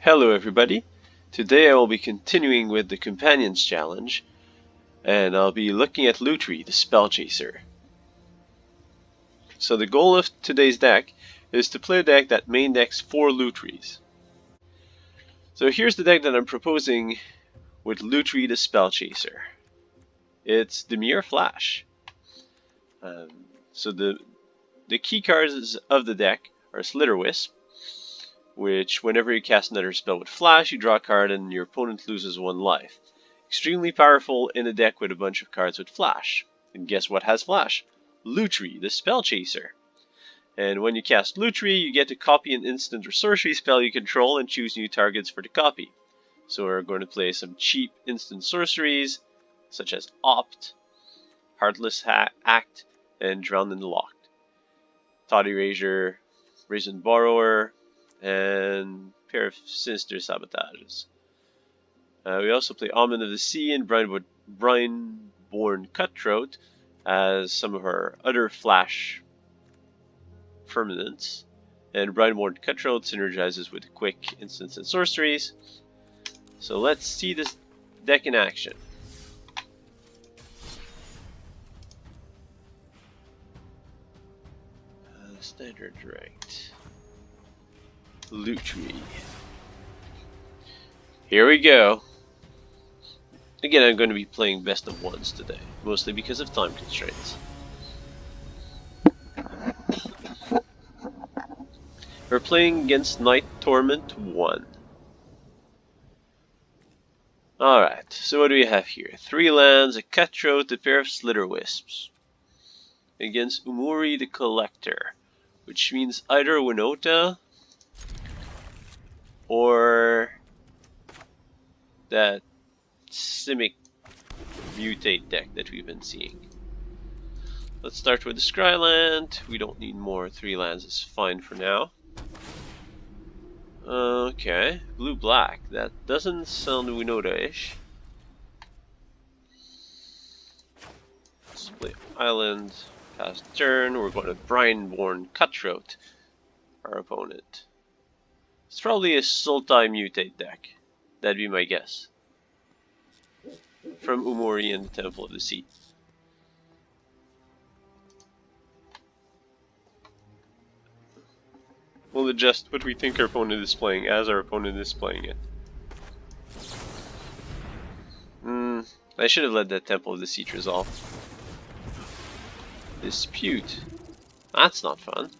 Hello everybody, today I will be continuing with the Companions Challenge, and I'll be looking at Lutri the Spellchaser. So the goal of today's deck is to play a deck that main decks 4 Lutris. So here's the deck that I'm proposing with Lutri the Spellchaser. It's Dimir Flash. So the key cards of the deck are Slitherwisp, which whenever you cast another spell with Flash, you draw a card and your opponent loses 1 life. Extremely powerful in a deck with a bunch of cards with Flash. And guess what has Flash? Lutri, the Spellchaser. And when you cast Lutri, you get to copy an instant or sorcery spell you control and choose new targets for the copy. So we're going to play some cheap instant sorceries, such as Opt, Heartless Act, and Drown in the Locked. Thought Erasure, Risen Borrower, and pair of Sinister Sabotages. We also play Omen of the Sea and Brineborn Cutthroat as some of our other Flash permanents. And Brineborn Cutthroat synergizes with quick instants and sorceries. So let's see this deck in action. Standard right. Lutri. Here we go. Again, I'm going to be playing best of ones today, mostly because of time constraints. We're playing against Night Torment 1. Alright, so what do we have here? 3 lands, a Cutthroat, a pair of Slitherwisps. Against Umori the Collector, which means either Winota or that Simic Mutate deck that we've been seeing. Let's start with the Scryland. We don't need more. 3 lands is fine for now. Okay, blue-black. That doesn't sound Winota-ish. Let's play Island. Past turn, we're going to Brineborn Cutthroat, our opponent. It's probably a Sultai Mutate deck. That'd be my guess. From Umori and the Temple of the Sea. We'll adjust what we think our opponent is playing as our opponent is playing it. I should have let that Temple of the Sea resolve. Dispute. That's not fun.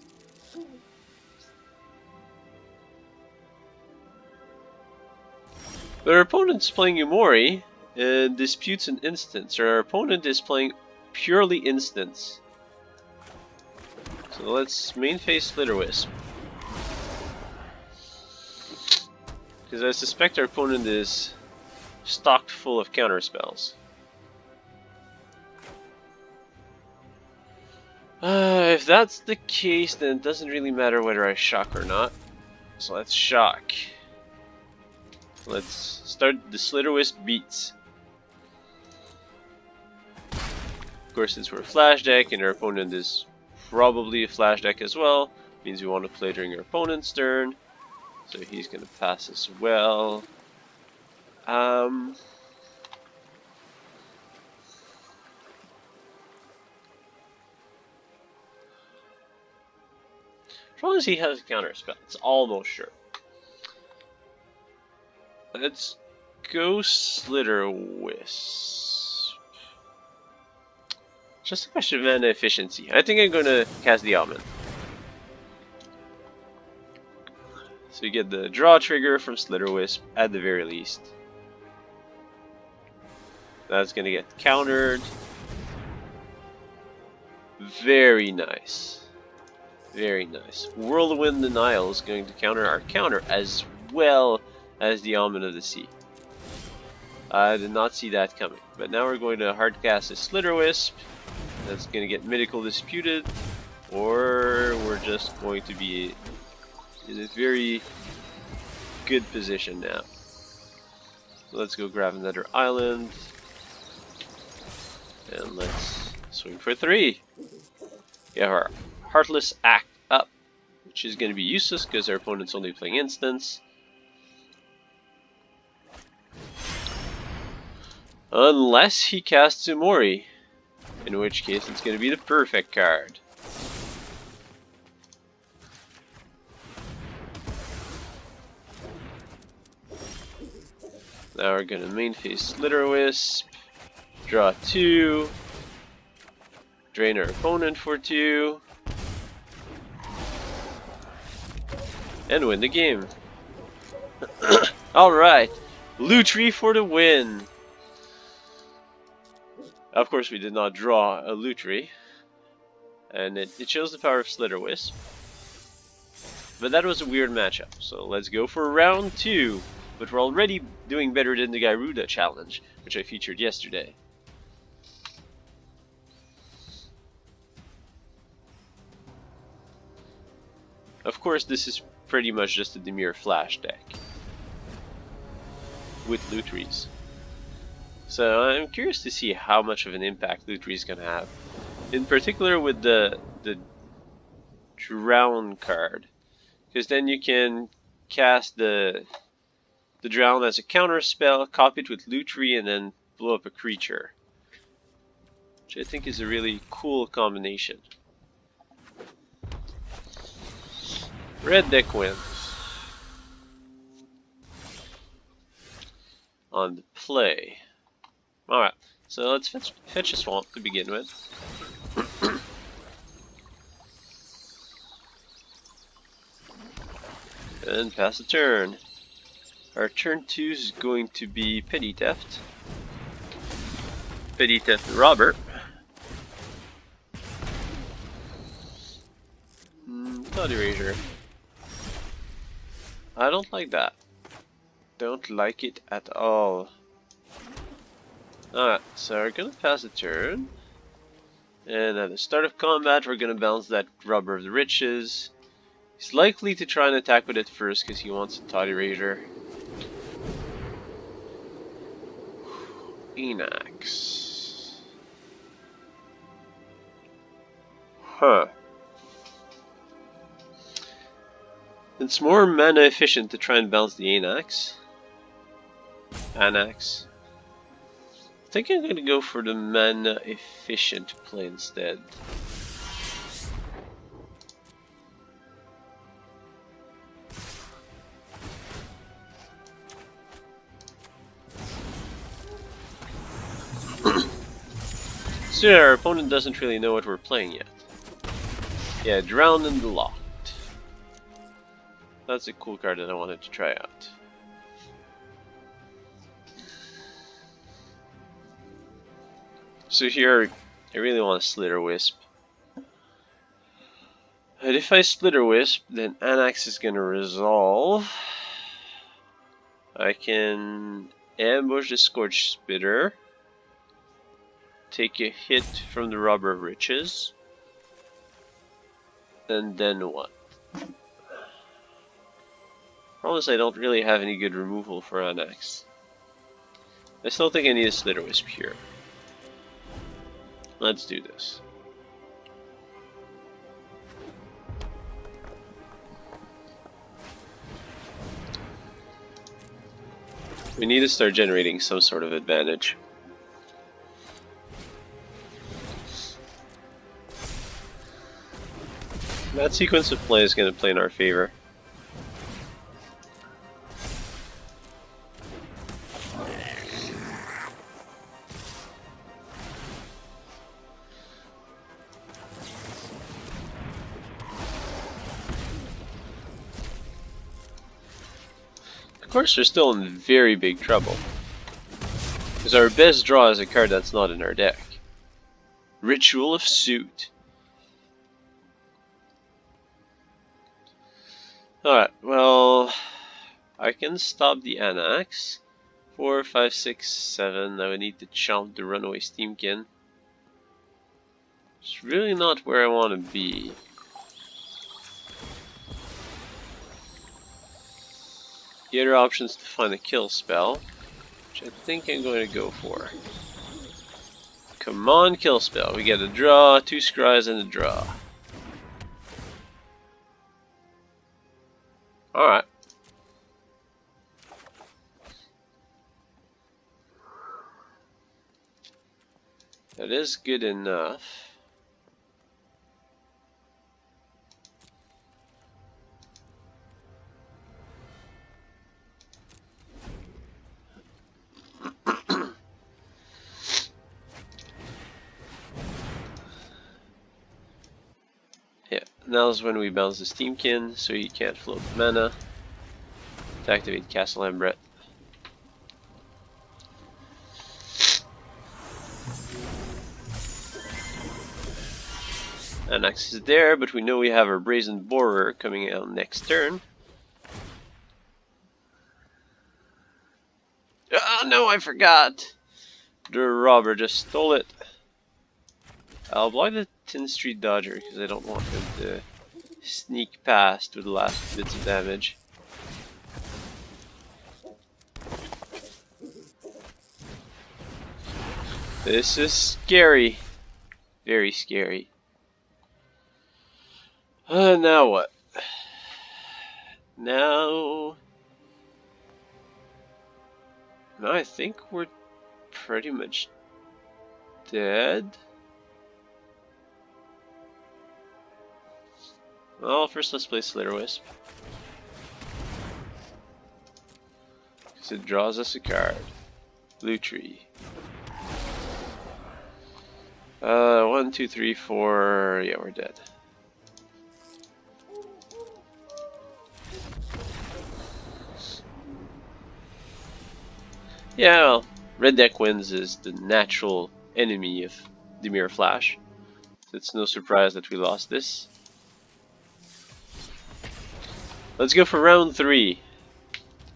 But our opponent's playing Umori and disputes an instance, or our opponent is playing purely instance. So let's main phase Slitherwisp. Because I suspect our opponent is stocked full of counterspells. If that's the case, then it doesn't really matter whether I shock or not. So let's shock. Let's start the Slitherwisp beats. Of course, since we're a Flash deck and our opponent is probably a Flash deck as well, means we want to play during our opponent's turn. So he's going to pass as well. As long as he has a counterspell, it's almost sure. Let's go Slitherwisp. Just a question of mana efficiency. I think I'm going to cast the Omen. So you get the draw trigger from Slitherwisp at the very least. That's going to get countered. Very nice. Very nice. Whirlwind Denial is going to counter our counter as well as the Omen of the Sea. I did not see that coming. But now we're going to hardcast a Slitherwisp. That's going to get Mythical Disputed. Or we're just going to be in a very good position now. Let's go grab another island. And let's swing for 3. We have our Heartless Act up, which is going to be useless because our opponent's only playing instants. Unless he casts Umori, in which case it's going to be the perfect card. Now we're going to main phase Slitterwisp, draw 2, drain our opponent for 2, and win the game. Alright, Lutri for the win! Of course we did not draw a Lutri, and it shows the power of Slitterwisp. But that was a weird matchup, so let's go for round 2. But we're already doing better than the Garuda challenge, which I featured yesterday. Of course, this is pretty much just a Dimir Flash deck with Lutris. So I'm curious to see how much of an impact Lutri is going to have. In particular with the Drown card. Because then you can cast the Drown as a counter spell, copy it with Lutri, and then blow up a creature. Which I think is a really cool combination. Red deck wins. On the play. Alright, so let's fetch a swamp to begin with. And pass the turn. Our turn 2 is going to be Petty Theft. Petty Theft Robber. Thought Erasure. I don't like that. Don't like it at all. Alright, so we're gonna pass the turn. And at the start of combat, we're gonna bounce that Robber of the Riches. He's likely to try and attack with it first because he wants a Thought Erasure. Enax. Huh. It's more mana efficient to try and bounce the Anax. I think I'm gonna go for the mana efficient play instead. So our opponent doesn't really know what we're playing yet. Yeah, Drowned and Locked. That's a cool card that I wanted to try out. So here, I really want to Slitterwisp. And if I Slitterwisp, then Anax is gonna resolve. I can ambush the Scorch Spitter. Take a hit from the Robber of Riches. And then what? Problem is I don't really have any good removal for Anax. I still think I need a Slitterwisp here. Let's do this. We need to start generating some sort of advantage. That sequence of play is going to play in our favor. Of course, we're still in very big trouble. Because our best draw is a card that's not in our deck. Ritual of Suit. Alright, well, I can stop the Anax. 4, 5, 6, 7. I would need to chomp the Runaway Steamkin. It's really not where I want to be. The other option is to find a kill spell, which I think I'm going to go for. Come on, kill spell. We get a draw, 2 scries, and a draw. Alright. It is good enough. Yeah, now's when we bounce the Steamkin, so you can't float mana. To activate Castle Ambret. Anax is there, but we know we have our Brazen Borer coming out next turn. Oh no, I forgot! The robber just stole it. I'll block the Tin Street Dodger because I don't want him to sneak past with the last bits of damage. This is scary. Very scary. Now what? Now I think we're pretty much dead. Well, first let's play Slitherwisp. Because it draws us a card. Lutri. 1, 2, 3, 4. Yeah, we're dead. Yeah, well, red deck wins is the natural enemy of Dimir Flash. So it's no surprise that we lost this. Let's go for round 3.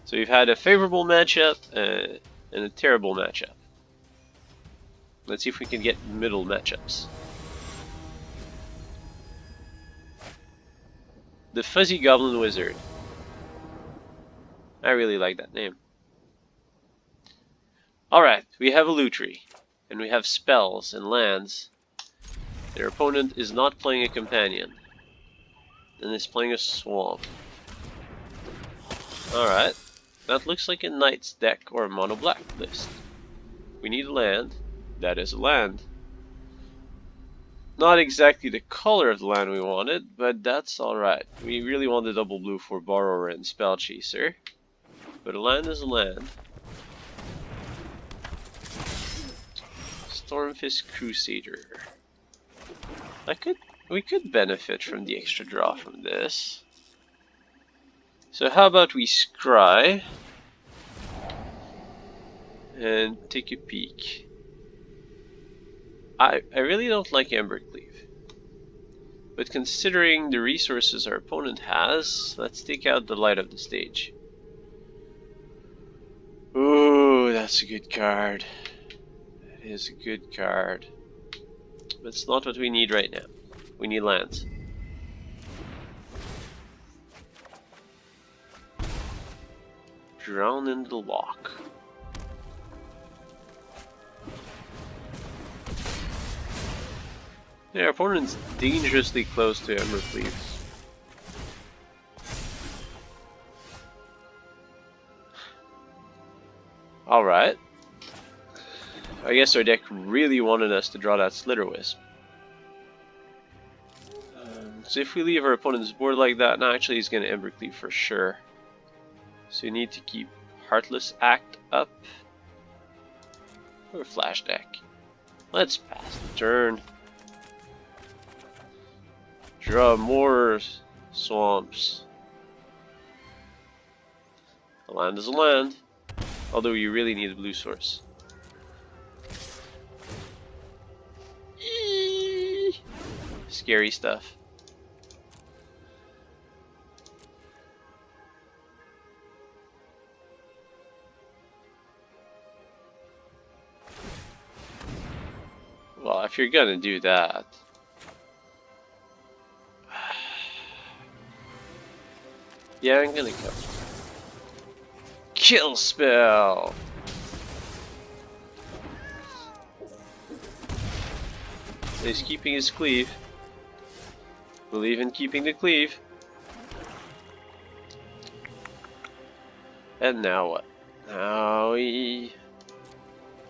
So we've had a favorable matchup and a terrible matchup. Let's see if we can get middle matchups. The Fuzzy Goblin Wizard. I really like that name. Alright, we have a Lutri, and we have spells and lands. Their opponent is not playing a companion, and is playing a swamp. Alright, that looks like a Knight's deck or a mono black list. We need a land. That is a land. Not exactly the color of the land we wanted, but that's alright. We really want the double blue for Borrower and Spellchaser. But a land is a land. Stormfist Crusader. We could benefit from the extra draw from this. So how about we scry and take a peek. I really don't like Embercleave, but considering the resources our opponent has, let's take out the Light of the Stage. Ooh, that's a good card. That is a good card. But it's not what we need right now. We need lands. Drown in the Loch. Yeah, our opponent's dangerously close to Embercleave. Alright. I guess our deck really wanted us to draw that Slitherwisp. So if we leave our opponent's board like that, now actually he's going to Embercleave for sure. So you need to keep Heartless Act up. Or Flash deck. Let's pass the turn. Draw more swamps. A land is a land. Although you really need a blue source. Eee! Scary stuff. Well, if you're gonna do that, yeah, I'm gonna go. Kill spell! He's keeping his cleave. Believe in keeping the cleave. And now what? Now he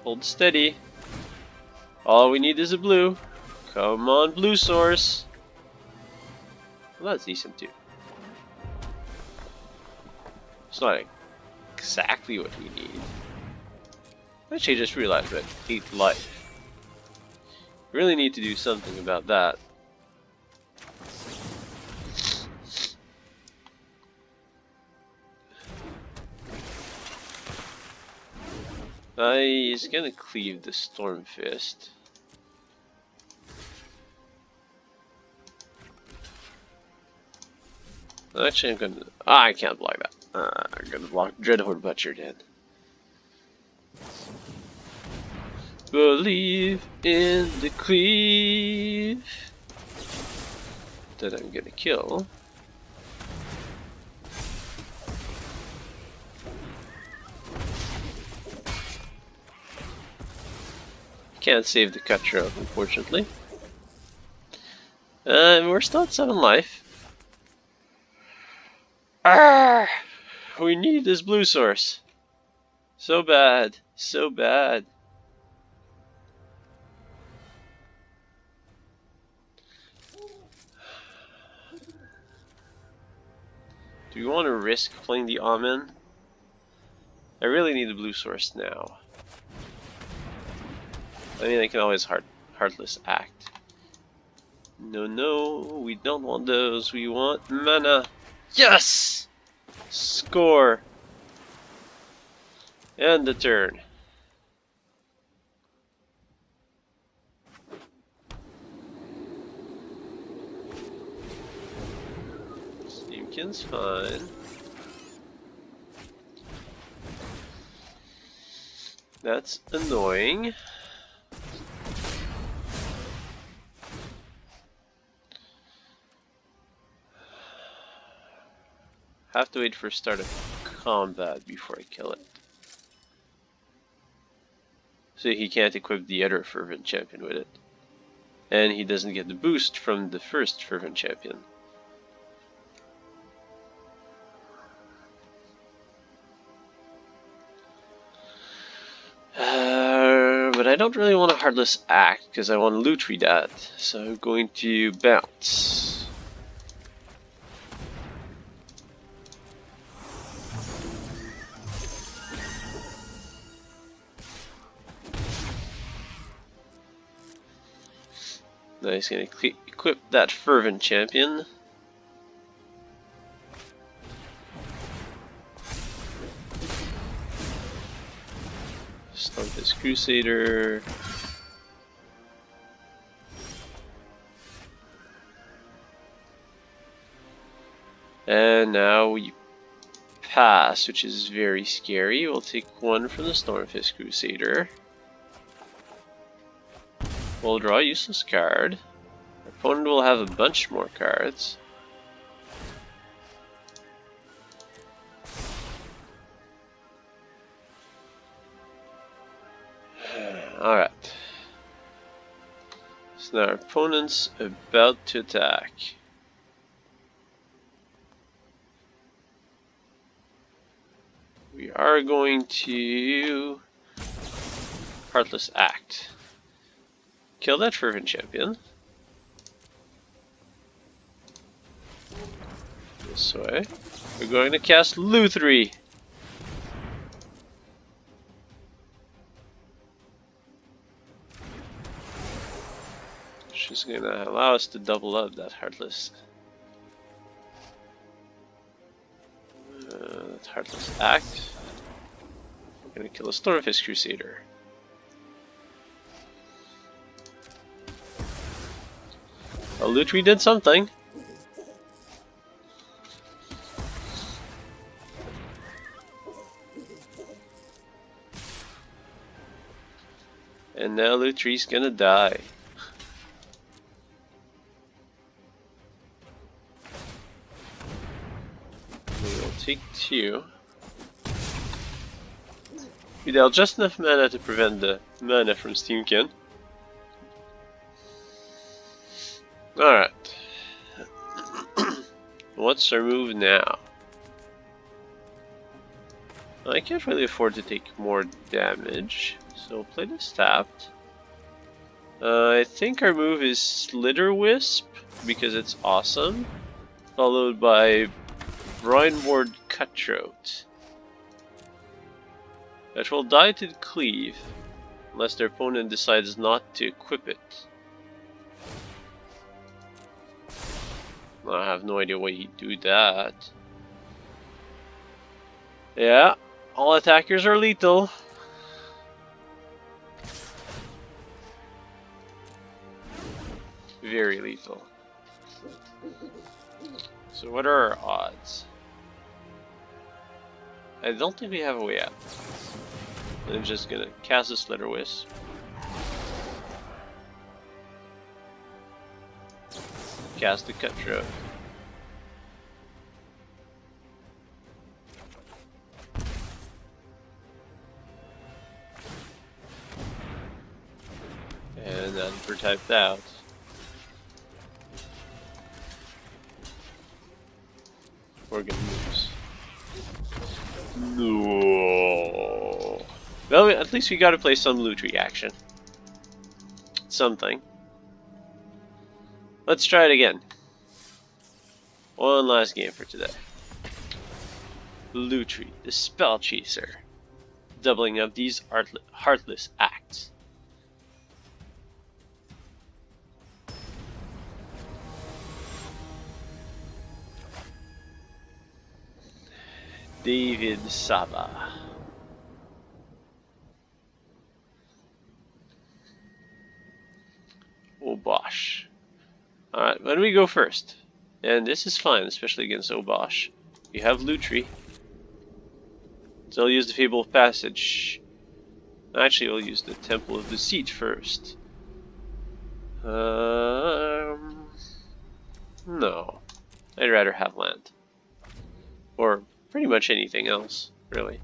hold steady. All we need is a blue. Come on, blue source. Well, that's decent too. It's not exactly what we need. Actually, I just realized that 8 life. Really need to do something about that. He's gonna cleave the Storm Fist. Actually, I'm gonna. I can't block that. I'm gonna block Dreadhorde Butcher then. Believe in the cleave that I'm gonna kill. Can't save the Cutthroat, unfortunately. We're still at 7 life. Ah! We need this blue source. So bad. So bad. Do we want to risk playing the Amen? I really need the blue source now. I mean, I can always Heartless Act. No, we don't want those. We want mana. Yes! Score! And the turn. Steamkin's fine. That's annoying. Have to wait for start of combat before I kill it. So he can't equip the other Fervent Champion with it. And he doesn't get the boost from the first Fervent Champion. But I don't really want a Heartless Act because I want to Lutri that. So I'm going to bounce. Now he's going to equip that Fervent Champion. Start this Crusader. And now we pass, which is very scary. We'll take 1 from the Stormfist Crusader. We'll draw a useless card. Our opponent will have a bunch more cards. Alright. So now our opponent's about to attack. We are going to Heartless Act. Kill that Fervent Champion. This way. We're going to cast Lutri. She's going to allow us to double up that Heartless. That Heartless Act. We're going to kill a Stormfist Crusader. Well, Lutri did something. And now Lutri's gonna die. We'll take 2. We dealt just enough mana to prevent the mana from Steamkin. Alright. What's our move now? I can't really afford to take more damage, so play this tapped. I think our move is Slither-Wisp, because it's awesome, followed by Brindeboard Cutthroat, which will die to Cleave, unless their opponent decides not to equip it. I have no idea why he'd do that. Yeah, all attackers are lethal. Very lethal. So what are our odds? I don't think we have a way out. I'm just gonna cast a Slither-Wisp. Cast the Cutthroat. And then we're typed out. We're gonna lose. No. Well, at least we gotta play some Lutri action. Something. Let's try it again. One last game for today. Lutri the Spellchaser. Doubling up these heartless acts. David Saba. Obosh. Alright, when we go first. And this is fine, especially against Obosh. We have Lutri. So I'll use the Fable of Passage. Actually, we'll use the Temple of Deceit first. No. I'd rather have land. Or pretty much anything else, really.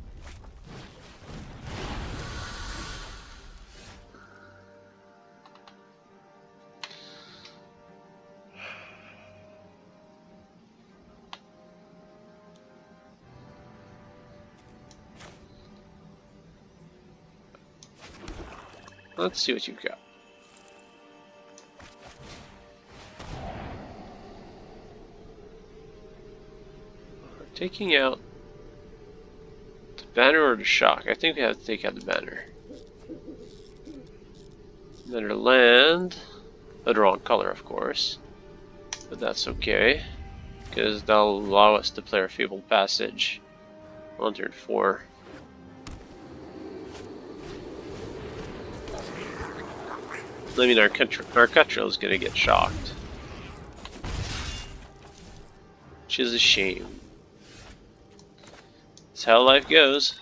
Let's see what you've got. We're taking out the banner or the shock. I think we have to take out the banner. Another land. The wrong color, of course. But that's okay, because that'll allow us to play our Fabled Passage on turn 4. I mean, our Cutthroat is going to get shocked. Which is a shame. That's how life goes.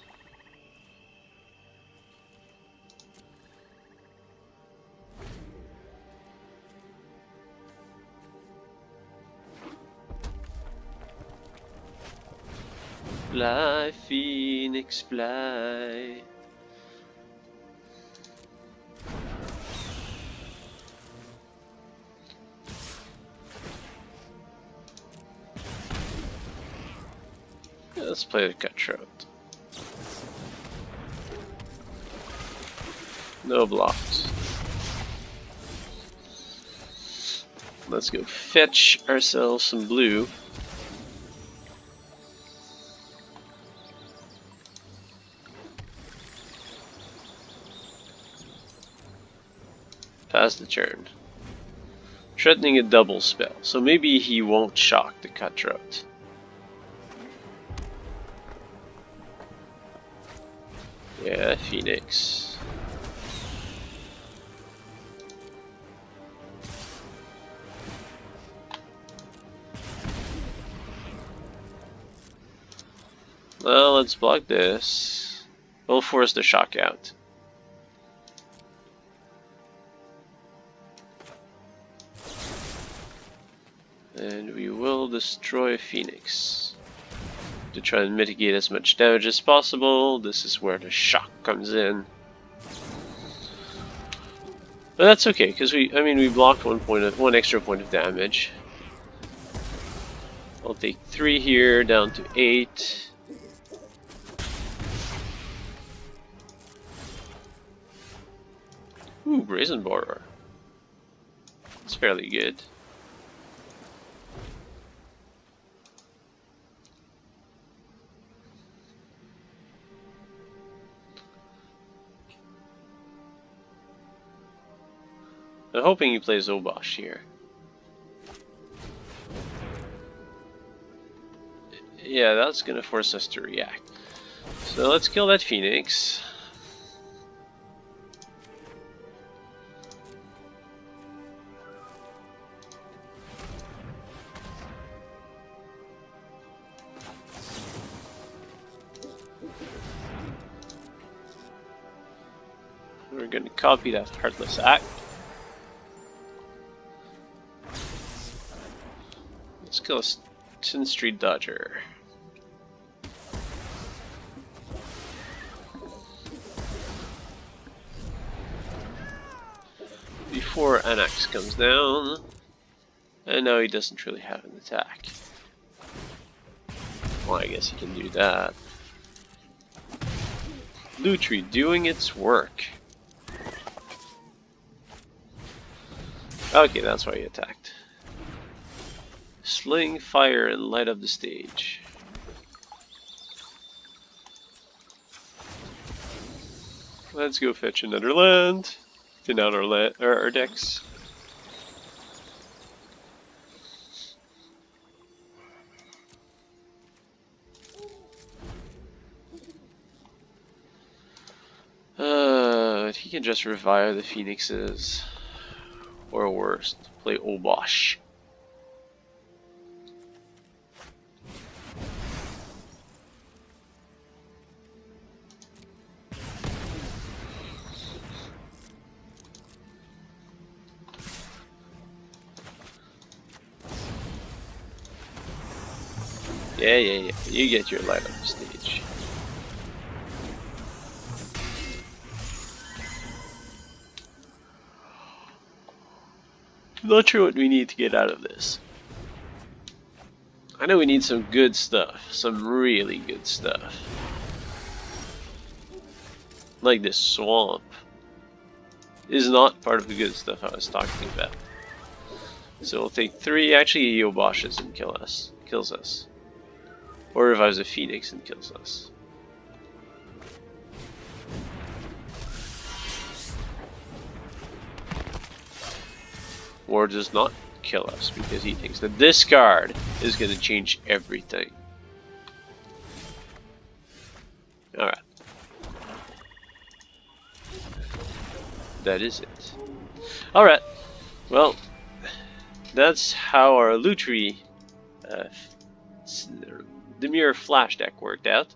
Fly, Phoenix, fly. Let's play the Cutthroat. No blocks. Let's go fetch ourselves some blue. Pass the turn. Threatening a double spell, so maybe he won't shock the Cutthroat. Yeah, Phoenix. Well, let's block this. We'll force the shock out. And we will destroy Phoenix. To try and mitigate as much damage as possible. This is where the shock comes in. But that's okay, because we blocked one extra point of damage. I'll take 3 here, down to 8. Ooh, Brazen Borrower. It's fairly good. I'm hoping he plays Obosh here. Yeah, that's gonna force us to react. So let's kill that Phoenix. We're gonna copy that Heartless Act. Let's kill a Sin Street Dodger. Before Anax comes down. And now he doesn't really have an attack. Well, I guess he can do that. Lutri doing its work. Okay, that's why he attacked. Sling fire and light up the stage. Let's go fetch another land. Thin out our decks. He can just revive the Phoenixes. Or worse, play Obosh. Yeah, you get your light on the stage. I'm not sure what we need to get out of this. I know we need some good stuff, some really good stuff. Like this swamp is not part of the good stuff I was talking about. So we'll take 3, actually he Oboshes and kills us. Or revives a Phoenix and kills us. Or does not kill us because he thinks that this card is going to change everything. Alright. That is it. Alright. Well, that's how our Lutri Dimir Flash deck worked out.